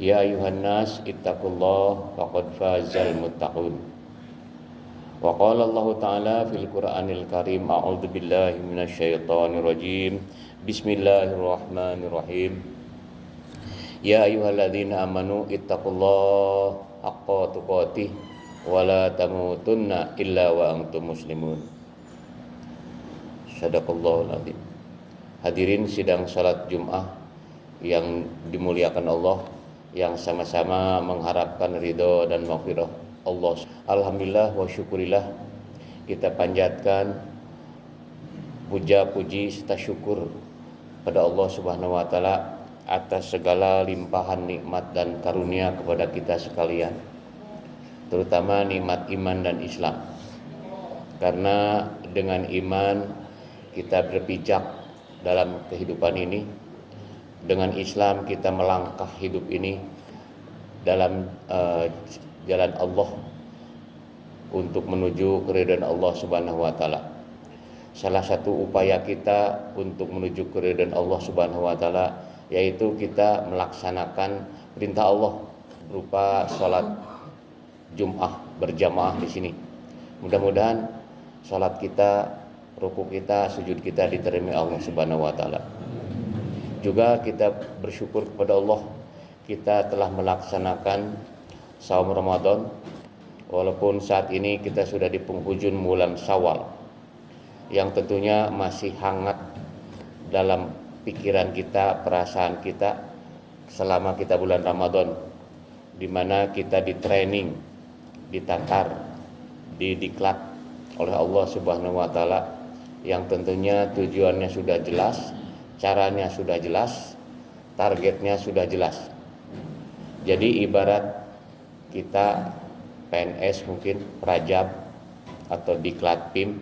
Ya ayuhan nas ittaqullah faqad fazal muttaqun. Wa qala Allah Ta'ala fil Qur'anil Karim a'udzu billahi minasyaitonir rajim. Bismillahirrahmanirrahim. Ya ayyuhalladzina amanu ittaqullah haqqa tuqatih wa la tamutunna illa wa antum muslimun. Shadaqallahul adzim. Hadirin sidang salat Jumat yang dimuliakan Allah, yang sama-sama mengharapkan ridho dan maghfirah Allah. Alhamdulillah wa syukurillah, kita panjatkan puja puji serta syukur pada Allah Subhanahu wa taala atas segala limpahan nikmat dan karunia kepada kita sekalian, terutama nikmat iman dan Islam. Karena dengan iman kita berpijak dalam kehidupan ini, dengan Islam kita melangkah hidup ini dalam jalan Allah untuk menuju keridhaan Allah Subhanahu wa taala. Salah satu upaya kita untuk menuju keridhaan Allah Subhanahu wa taala yaitu kita melaksanakan perintah Allah berupa sholat Jumat berjamaah di sini. Mudah-mudahan sholat kita, ruku kita, sujud kita diterima Allah Subhanahu wa taala. Juga kita bersyukur kepada Allah, kita telah melaksanakan saum Ramadan, walaupun saat ini kita sudah di penghujung bulan Syawal, yang tentunya masih hangat dalam pikiran kita, perasaan kita selama kita bulan Ramadan, di mana kita di training, ditakar, didiklat oleh Allah Subhanahu wa taala, yang tentunya tujuannya sudah jelas, caranya sudah jelas, targetnya sudah jelas. Jadi ibarat kita PNS mungkin Prajab atau diklat PIM,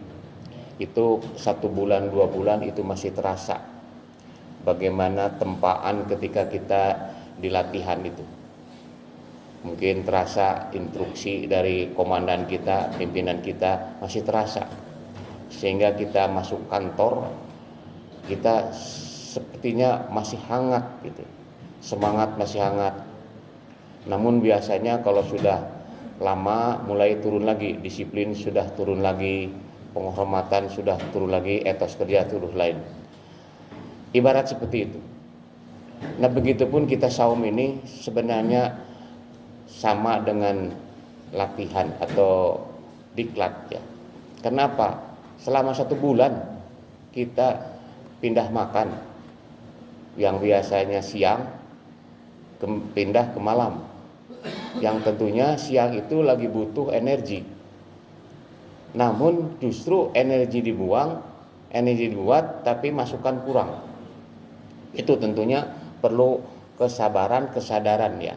itu 1 bulan 2 bulan itu masih terasa bagaimana tempaan ketika kita di latihan itu. Mungkin terasa instruksi dari komandan kita, pimpinan kita masih terasa, sehingga kita masuk kantor kita sepertinya masih hangat gitu, semangat masih hangat. Namun biasanya kalau sudah lama mulai turun lagi, disiplin sudah turun lagi, penghormatan sudah turun lagi, etos kerja turun lain. Ibarat seperti itu. Nah, begitupun kita saum ini sebenarnya sama dengan latihan atau diklat ya. Kenapa? Selama 1 bulan kita pindah makan, yang biasanya siang pindah ke malam, yang tentunya siang itu lagi butuh energi, namun justru energi dibuat tapi masukan kurang. Itu tentunya perlu kesabaran, kesadaran ya,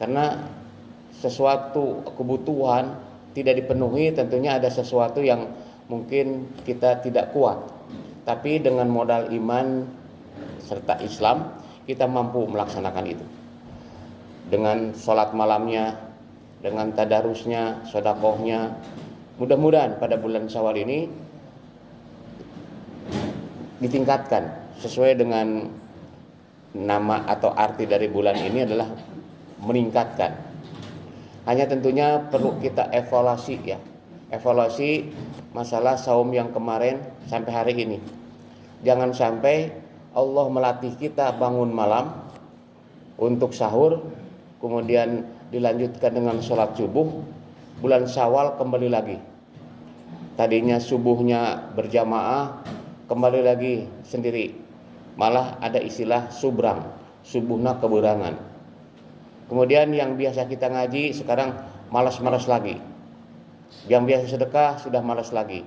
karena sesuatu kebutuhan tidak dipenuhi, tentunya ada sesuatu yang mungkin kita tidak kuat, tapi dengan modal iman serta Islam kita mampu melaksanakan itu. Dengan sholat malamnya, dengan tadarusnya, sedekahnya, mudah-mudahan pada bulan Syawal ini ditingkatkan sesuai dengan nama atau arti dari bulan ini adalah meningkatkan. Hanya tentunya perlu kita evaluasi ya, evaluasi masalah saum yang kemarin sampai hari ini. Jangan sampai Allah melatih kita bangun malam untuk sahur, kemudian dilanjutkan dengan sholat subuh, bulan Syawal kembali lagi. Tadinya subuhnya berjamaah, kembali lagi sendiri. Malah ada istilah subrang, subuhna keberangan. Kemudian yang biasa kita ngaji sekarang malas-malas lagi. Yang biasa sedekah sudah malas lagi.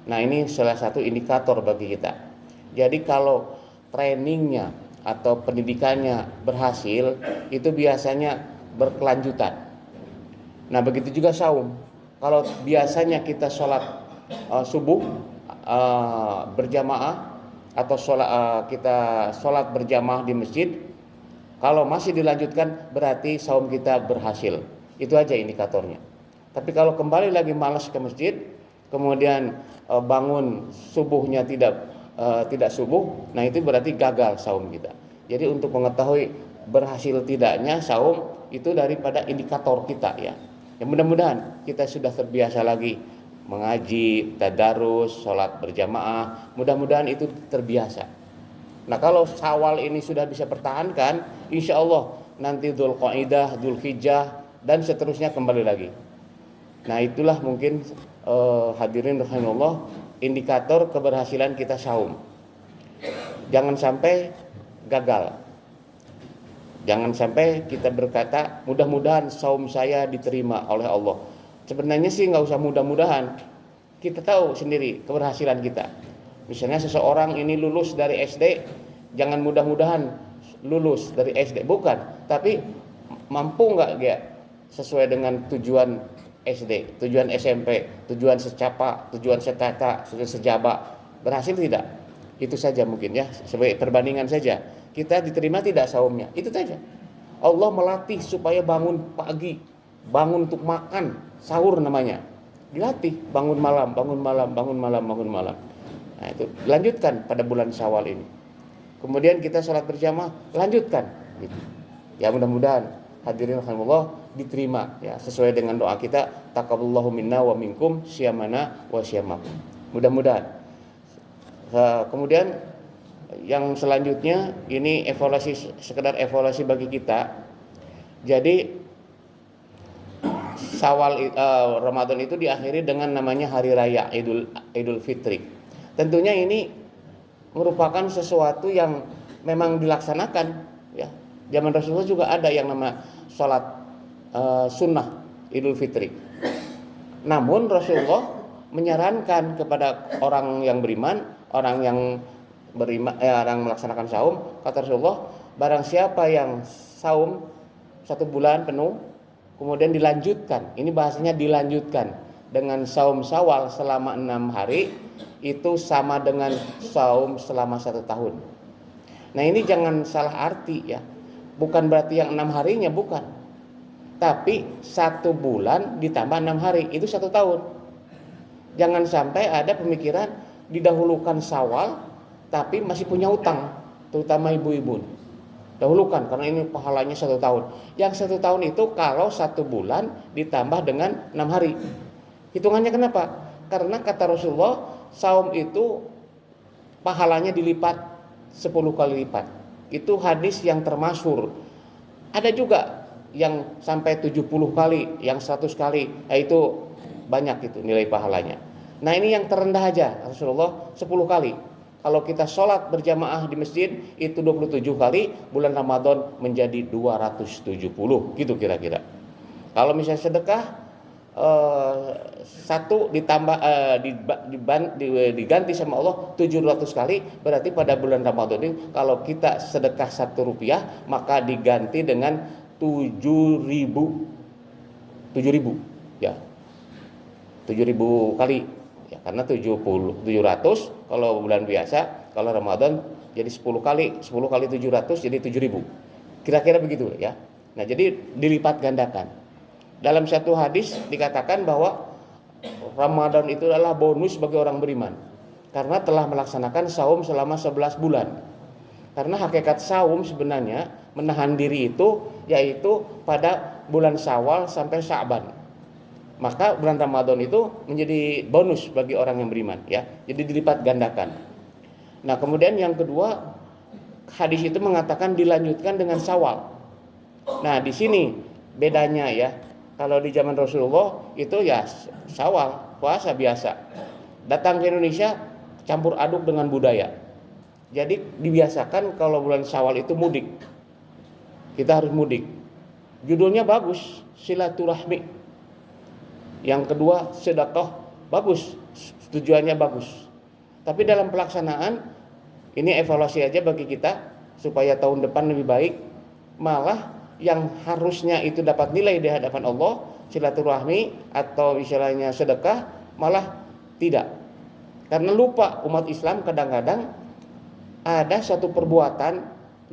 Nah, ini salah satu indikator bagi kita. Jadi kalau trainingnya atau pendidikannya berhasil, itu biasanya berkelanjutan. Nah, begitu juga saum. Kalau biasanya kita sholat subuh berjamaah atau kita sholat berjamaah di masjid, kalau masih dilanjutkan berarti saum kita berhasil. Itu aja indikatornya. Tapi kalau kembali lagi malas ke masjid, kemudian bangun subuhnya tidak subuh, nah itu berarti gagal saum kita. Jadi untuk mengetahui berhasil tidaknya saum itu daripada indikator kita ya. Ya mudah-mudahan kita sudah terbiasa lagi mengaji, tadarus, sholat berjamaah. Mudah-mudahan itu terbiasa. Nah kalau Syawal ini sudah bisa pertahankan, insya Allah nanti Dzulqa'dah, Dzulhijjah dan seterusnya kembali lagi. Nah itulah mungkin hadirin rahimallah indikator keberhasilan kita saum. Jangan sampai gagal. Jangan sampai kita berkata mudah-mudahan saum saya diterima oleh Allah. Sebenarnya sih nggak usah mudah-mudahan. Kita tahu sendiri keberhasilan kita. Misalnya seseorang ini lulus dari SD, jangan mudah-mudahan lulus dari SD, bukan. Tapi mampu nggak dia sesuai dengan tujuan SD, tujuan SMP, tujuan secapa, tujuan setata, tujuan sejaba, berhasil tidak? Itu saja mungkin ya, sebagai perbandingan saja. Kita diterima tidak saumnya, itu saja. Allah melatih supaya bangun pagi, bangun untuk makan, sahur namanya. Dilatih bangun malam, bangun malam, bangun malam, bangun malam. Nah itu lanjutkan pada bulan Syawal ini. Kemudian kita sholat berjamaah, lanjutkan. Gitu. Ya mudah-mudahan hadirin rahimallah diterima ya sesuai dengan doa kita, taqabbalallahu minna wa minkum syiyamana wa syiyamakum. Mudah-mudahan. Kemudian yang selanjutnya ini evaluasi, sekedar evaluasi bagi kita. Jadi Syawal Ramadan itu diakhiri dengan namanya hari raya Idul Fitri. Tentunya ini merupakan sesuatu yang memang dilaksanakan ya. Zaman Rasulullah juga ada yang nama sholat sunnah Idul Fitri. Namun Rasulullah menyarankan kepada orang yang beriman, orang yang orang melaksanakan saum, kata Rasulullah, barang siapa yang saum 1 bulan penuh, kemudian dilanjutkan, ini bahasanya dilanjutkan dengan saum Syawal selama 6 hari, itu sama dengan saum selama 1 tahun. Nah ini jangan salah arti ya, bukan berarti yang 6 harinya, bukan. Tapi 1 bulan ditambah 6 hari, itu 1 tahun. Jangan sampai ada pemikiran didahulukan Syawal tapi masih punya utang, terutama ibu-ibu. Dahulukan karena ini pahalanya 1 tahun. Yang 1 tahun itu kalau 1 bulan ditambah dengan 6 hari. Hitungannya kenapa? Karena kata Rasulullah, saum itu pahalanya dilipat 10 kali lipat. Itu hadis yang termasyhur. Ada juga yang sampai 70 kali, yang 100 kali. Itu banyak itu nilai pahalanya. Nah ini yang terendah aja, Rasulullah 10 kali. Kalau kita sholat berjamaah di masjid itu 27 kali, bulan Ramadan menjadi 270, gitu kira-kira. Kalau misalnya sedekah 1 ditambah diganti sama Allah 700 kali, berarti pada bulan Ramadan ini kalau kita sedekah 1 rupiah maka diganti dengan 7.000 ya, 7.000 kali ya, karena 700 kalau bulan biasa, kalau Ramadan jadi 10 kali 700 jadi 7.000. Kira-kira begitu ya. Nah, jadi dilipat gandakan. Dalam satu hadis dikatakan bahwa Ramadan itu adalah bonus bagi orang beriman karena telah melaksanakan saum selama 11 bulan. Karena hakikat saum sebenarnya menahan diri itu yaitu pada bulan Syawal sampai Sya'ban. Maka bulan Ramadan itu menjadi bonus bagi orang yang beriman ya. Jadi dilipat gandakan. Nah, kemudian yang kedua, hadis itu mengatakan dilanjutkan dengan Syawal. Nah, di sini bedanya ya. Kalau di zaman Rasulullah itu ya Syawal, puasa biasa. Datang ke Indonesia campur aduk dengan budaya. Jadi dibiasakan kalau bulan Syawal itu mudik. Kita harus mudik. Judulnya bagus, silaturahmi. Yang kedua, sedekah, bagus, tujuannya bagus. Tapi dalam pelaksanaan, ini evaluasi aja bagi kita supaya tahun depan lebih baik. Malah yang harusnya itu dapat nilai di hadapan Allah, silaturahmi atau istilahnya sedekah, malah tidak. Karena lupa umat Islam kadang-kadang ada satu perbuatan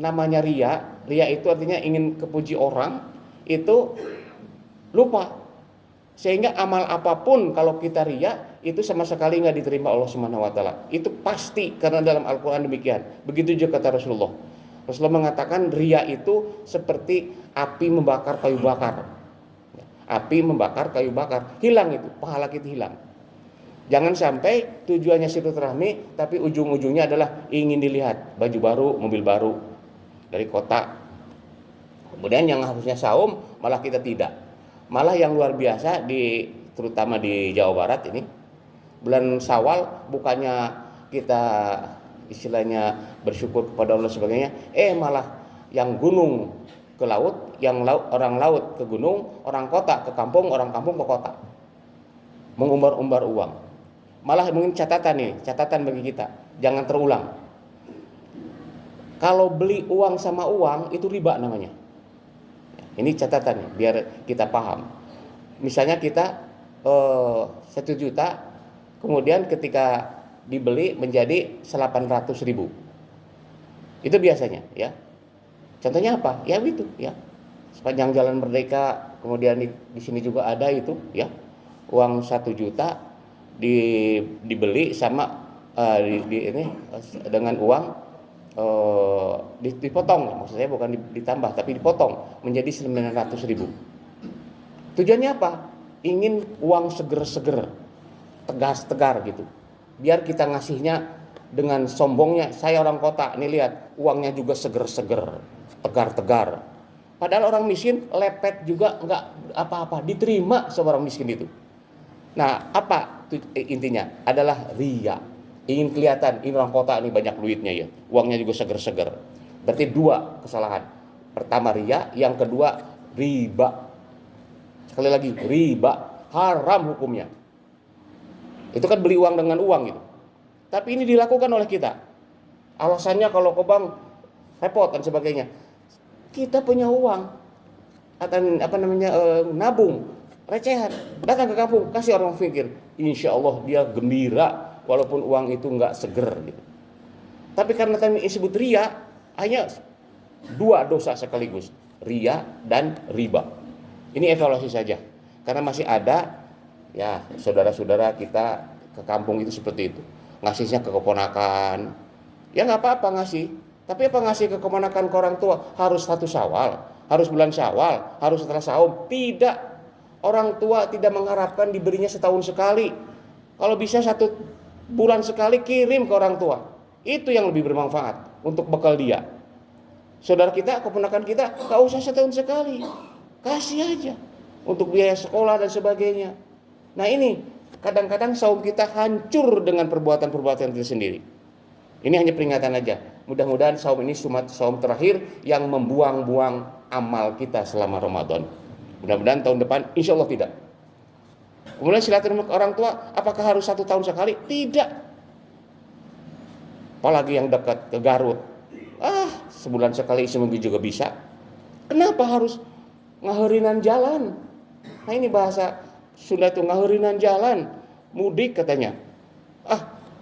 namanya riya. Riya itu artinya ingin kepuji orang, itu lupa. Sehingga amal apapun kalau kita riya itu sama sekali nggak diterima Allah Subhanahu wa taala. Itu pasti karena dalam Al-Qur'an demikian. Begitu juga kata Rasulullah. Rasulullah mengatakan ria itu seperti api membakar kayu bakar. Api membakar kayu bakar, hilang itu, pahala kita hilang. Jangan sampai tujuannya silaturahmi tapi ujung-ujungnya adalah ingin dilihat baju baru, mobil baru dari kota. Kemudian yang harusnya saum malah kita tidak. Malah yang luar biasa terutama di Jawa Barat ini, bulan Syawal bukannya kita istilahnya bersyukur kepada Allah sebagainya, malah yang gunung ke laut, yang orang laut ke gunung, orang kota ke kampung, orang kampung ke kota, mengumbar-umbar uang. Malah mungkin catatan bagi kita, jangan terulang. Kalau beli uang sama uang itu riba namanya. Ini catatannya biar kita paham. Misalnya kita 1 juta, kemudian ketika dibeli menjadi 800.000. Itu biasanya ya. Contohnya apa? Ya itu ya. Sepanjang Jalan Merdeka, kemudian di sini juga ada itu ya. Uang 1 juta dibeli sama ini dengan uang dipotong, maksud saya bukan ditambah tapi dipotong menjadi 900.000. Tujuannya apa? Ingin uang seger-seger, tegar gitu. Biar kita ngasihnya dengan sombongnya, saya orang kota, nih lihat uangnya juga seger-seger, tegar-tegar. Padahal orang miskin lepet juga nggak apa-apa, diterima sama orang miskin itu. Nah, apa intinya? Adalah ria. Ingin kelihatan, ini orang kota ini banyak duitnya ya, uangnya juga seger-seger. Berarti 2 kesalahan. Pertama ria, yang kedua riba. Sekali lagi, riba haram hukumnya. Itu kan beli uang dengan uang gitu. Tapi ini dilakukan oleh kita. Alasannya kalau ke bank repot dan sebagainya. Kita punya uang atau nabung, recehan, datang ke kampung, kasih orang fikir, insya Allah dia gembira walaupun uang itu nggak seger gitu. Tapi karena kami disebut ria, hanya 2 dosa sekaligus, ria dan riba. Ini evaluasi saja, karena masih ada ya saudara-saudara kita ke kampung itu seperti itu, ngasihnya ke keponakan. Ya nggak apa-apa ngasih, tapi apa ngasih ke keponakan ke orang tua harus 1 Syawal, harus bulan Syawal, harus setelah saum? Tidak. Orang tua tidak mengharapkan diberinya setahun sekali. Kalau bisa 1 bulan sekali kirim ke orang tua. Itu yang lebih bermanfaat untuk bekal dia. Saudara kita, keponakan kita, gak usah setahun sekali, kasih aja untuk biaya sekolah dan sebagainya. Nah ini kadang-kadang saum kita hancur dengan perbuatan-perbuatan kita sendiri. Ini hanya peringatan aja. Mudah-mudahan saum ini saum terakhir yang membuang-buang amal kita selama Ramadan. Mudah-mudahan tahun depan insya Allah tidak. Kemudian silaturahmi ke orang tua, apakah harus 1 tahun sekali? Tidak. Apalagi yang dekat ke Garut, sebulan sekali, seminggu juga bisa. Kenapa harus ngaherinan jalan? Nah ini bahasa Sunda itu, ngaherinan jalan, mudik katanya.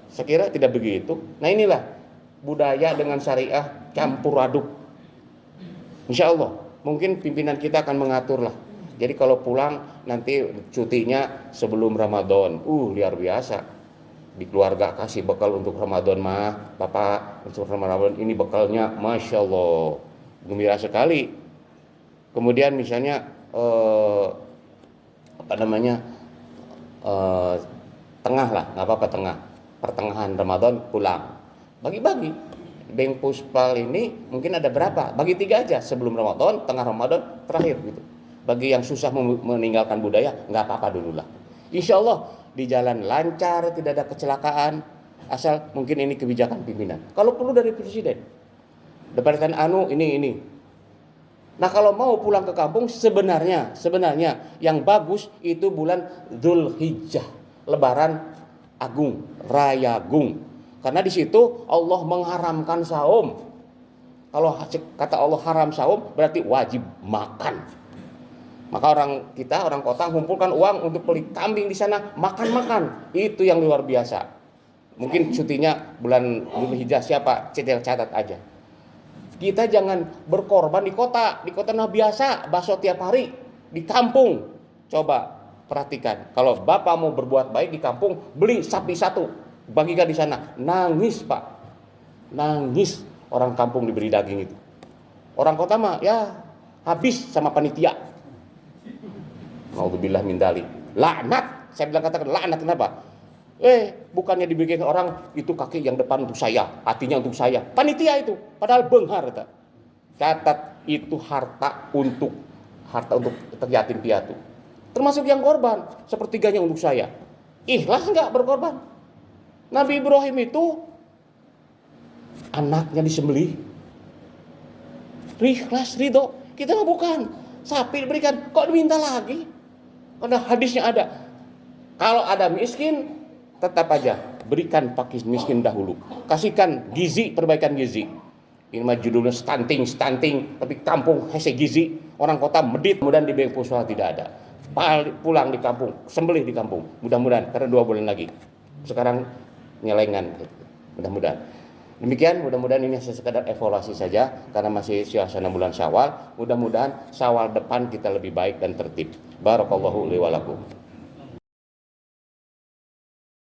Saya kira tidak begitu. Nah inilah budaya dengan syariah campur aduk. Insya Allah mungkin pimpinan kita akan mengatur lah. Jadi kalau pulang nanti cutinya sebelum Ramadan, luar biasa. Di keluarga kasih bekal untuk Ramadan mah, Bapak untuk Ramadan ini bekalnya, masya Allah, gembira sekali. Kemudian misalnya tengah lah, nggak apa-apa tengah, pertengahan Ramadan pulang, bagi-bagi. Bank Puspal ini mungkin ada berapa? Bagi 3 aja, sebelum Ramadan, tengah Ramadan, terakhir gitu. Bagi yang susah meninggalkan budaya, nggak apa-apa dulu lah. Insya Allah di jalan lancar, tidak ada kecelakaan, asal mungkin ini kebijakan pimpinan. Kalau perlu dari presiden, departemen ini. Nah kalau mau pulang ke kampung sebenarnya yang bagus itu bulan Dzulhijjah, Lebaran Agung, Raya Agung. Karena di situ Allah mengharamkan saum. Kalau kata Allah haram saum berarti wajib makan. Maka orang kota mengumpulkan uang untuk beli kambing di sana, makan. Itu yang luar biasa. Mungkin cutinya bulan Dzulhijjah siapa? Catat aja. Kita jangan berkorban di kota nah biasa bakso tiap hari. Di kampung coba perhatikan. Kalau Bapak mau berbuat baik di kampung, beli sapi 1, bagikan di sana. Nangis Pak. Nangis. orang kampung diberi daging itu. Orang kota mah ya habis sama panitia. Naudzubillah min dzalik. Laknat, saya bilang katakan laknat, kenapa? Bukannya dibikin orang itu kaki yang depan untuk saya, hatinya untuk saya. Panitia itu, padahal beunghar kata. Catat itu harta untuk yatim piatu. Termasuk yang korban, sepertiganya untuk saya. Ikhlas enggak berkorban? Nabi Ibrahim itu anaknya disembelih. Ikhlas, ridho. Kita mah bukan. Sapi diberikan, kok diminta lagi? Karena hadisnya ada. Kalau ada miskin, tetap aja berikan pakis miskin dahulu. Kasihkan gizi, perbaikan gizi. Ini mah judulnya stunting, tapi kampung hese gizi. Orang kota medit, kemudian di Beng Puswa tidak ada. Pulang di kampung, sembelih di kampung. Mudah-mudahan, karena 2 bulan lagi. Sekarang nyelengan. Mudah-mudahan. Demikian, mudah-mudahan ini sekadar evaluasi saja. Karena masih suasana bulan Syawal. Mudah-mudahan Syawal depan kita lebih baik dan tertib. Barakallahu li wa lakum.